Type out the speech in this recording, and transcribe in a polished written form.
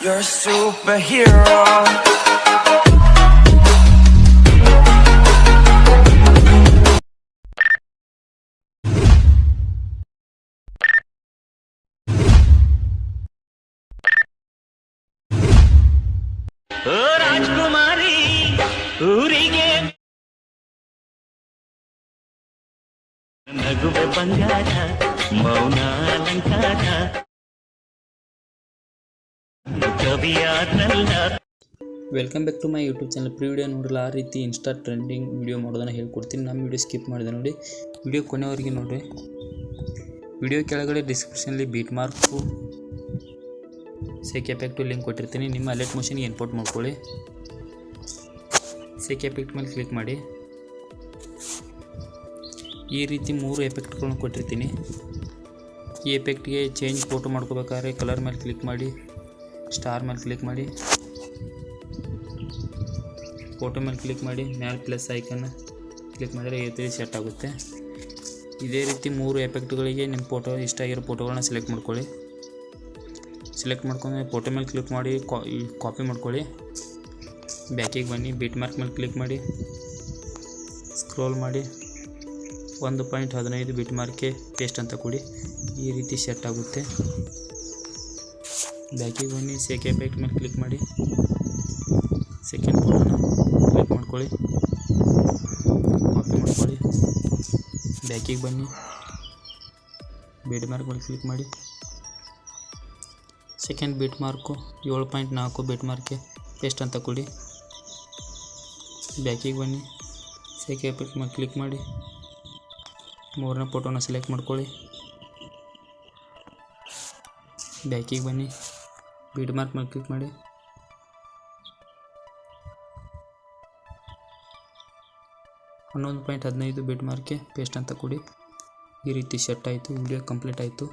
You're a superhero. ಓ ರಾಜಕುಮಾರಿ ಊರಿಗೆ ನಗುವೆ ಬಂಗಾರ ಮೌನ ಅಲಂಕಾರ ಕವಿಯಾದ್ನಲ್ಲ. Welcome back to my YouTube channel. ಪ್ರೀ ವಿಡಿಯೋ ನೋಡಿಲ್ಲ ಆ ರೀತಿ ಇನ್ಸ್ಟಾ ಟ್ರೆಂಡಿಂಗ್ ವಿಡಿಯೋ ಮಾಡೋದನ್ನು ಹೇಳ್ಕೊಡ್ತೀನಿ. ನಮ್ಮ ವಿಡಿಯೋ ಸ್ಕಿಪ್ ಮಾಡಿದೆ ನೋಡಿ, ವಿಡಿಯೋ ಕೊನೆವರೆಗೆ ನೋಡಿರಿ. ವಿಡಿಯೋ ಕೆಳಗಡೆ ಡಿಸ್ಕ್ರಿಪ್ಷನಲ್ಲಿ beet mark sake effect link ಕೊಟ್ಟಿರ್ತೀನಿ. ನಿಮ್ಮ ಅಲರ್ಟ್ ಮೋಷನ್ಗೆ ಇಂಪೋರ್ಟ್ ಮಾಡ್ಕೊಳ್ಳಿ. ಸೇಕ್ ಎಫೆಕ್ಟ್ ಮೇಲೆ ಕ್ಲಿಕ್ ಮಾಡಿ. ಈ ರೀತಿ 3 ಎಫೆಕ್ಟ್ಗಳನ್ನ ಕೊಟ್ಟಿರ್ತೀನಿ. ಈ ಎಫೆಕ್ಟ್ಗೆ ಚೇಂಜ್ ಫೋಟೋ ಮಾಡ್ಕೋಬೇಕಾದ್ರೆ ಕಲರ್ ಮೇಲೆ ಕ್ಲಿಕ್ ಮಾಡಿ, ಸ್ಟಾರ್ ಮೇಲೆ ಕ್ಲಿಕ್ ಮಾಡಿ, ಫೋಟೋ ಮೇಲೆ ಕ್ಲಿಕ್ ಮಾಡಿ, ಮ್ಯಾಲ್ ಪ್ಲಸ್ ಐಕನ್ನ ಕ್ಲಿಕ್ ಮಾಡಿದರೆ ಈ ರೀತಿ ಸೆಟ್ ಆಗುತ್ತೆ. ಇದೇ ರೀತಿ 3 ಎಫೆಕ್ಟ್ಗಳಿಗೆ ನಿಮ್ಮ ಫೋಟೋ ಇಷ್ಟ ಆಗಿರೋ ಫೋಟೋಗಳನ್ನ ಸೆಲೆಕ್ಟ್ ಮಾಡ್ಕೊಳ್ಳಿ. ಸೆಲೆಕ್ಟ್ ಮಾಡ್ಕೊಂಡ್ರೆ ಫೋಟೋ ಮೇಲೆ ಕ್ಲಿಕ್ ಮಾಡಿ ಕಾಪಿ ಮಾಡ್ಕೊಳ್ಳಿ. ಬ್ಯಾಕಿಗೆ ಬನ್ನಿ, ಬೀಟ್ ಮಾರ್ಕ್ ಮೇಲೆ ಕ್ಲಿಕ್ ಮಾಡಿ, ಸ್ಕ್ರೋಲ್ ಮಾಡಿ 1.15 ಬೀಟ್ ಮಾರ್ಕ್ಗೆ ಪೇಸ್ಟ್ ಅಂತ ಕೊಡಿ. ಈ ರೀತಿ ಸೆಟ್ ಆಗುತ್ತೆ. ಬ್ಯಾಕಿಗೆ ಬನ್ನಿ, ಸೇಕ್ ಎಫೆಕ್ಟ್ ಮೇಲೆ ಕ್ಲಿಕ್ ಮಾಡಿ, ಸೆಕೆಂಡ್ ಫೋಟೋನ ಕ್ಲಿಕ್ ಮಾಡ್ಕೊಳ್ಳಿ, ಕಾಪಿ ಮಾಡ್ಕೊಳ್ಳಿ. ಬ್ಯಾಕಿಗೆ ಬನ್ನಿ, ಬೀಟ್ ಮಾರ್ಕ್ ಮೇಲೆ ಕ್ಲಿಕ್ ಮಾಡಿ, ಸೆಕೆಂಡ್ ಬೀಟ್ ಮಾರ್ಕು 7.4 ಬೀಟ್ ಮಾರ್ಕ್ಗೆ ಪೇಸ್ಟ್ ಅಂತ ಕೊಡಿ. ಬ್ಯಾಕಿಗೆ ಬನ್ನಿ, ಸೇಕ್ ಎಫೆಕ್ಟ್ ಮೇಲೆ ಕ್ಲಿಕ್ ಮಾಡಿ, 3ನೇ ಫೋಟೋನ ಸೆಲೆಕ್ಟ್ ಮಾಡ್ಕೊಳ್ಳಿ. ಬ್ಯಾಕಿಗೆ ಬನ್ನಿ, ಬೀಟ್ ಮಾರ್ಕ್ ಮೇಲೆ ಕ್ಲಿಕ್ ಮಾಡಿ, 11.15 ಬೀಟ್ ಮಾರ್ಕ್ಗೆ ಪೇಸ್ಟ್ ಅಂತ ಕೊಡಿ. ಈ ರೀತಿ ಸೆಟ್ ಆಯಿತು. ವಿಡಿಯೋ ಕಂಪ್ಲೀಟ್ ಆಯಿತು.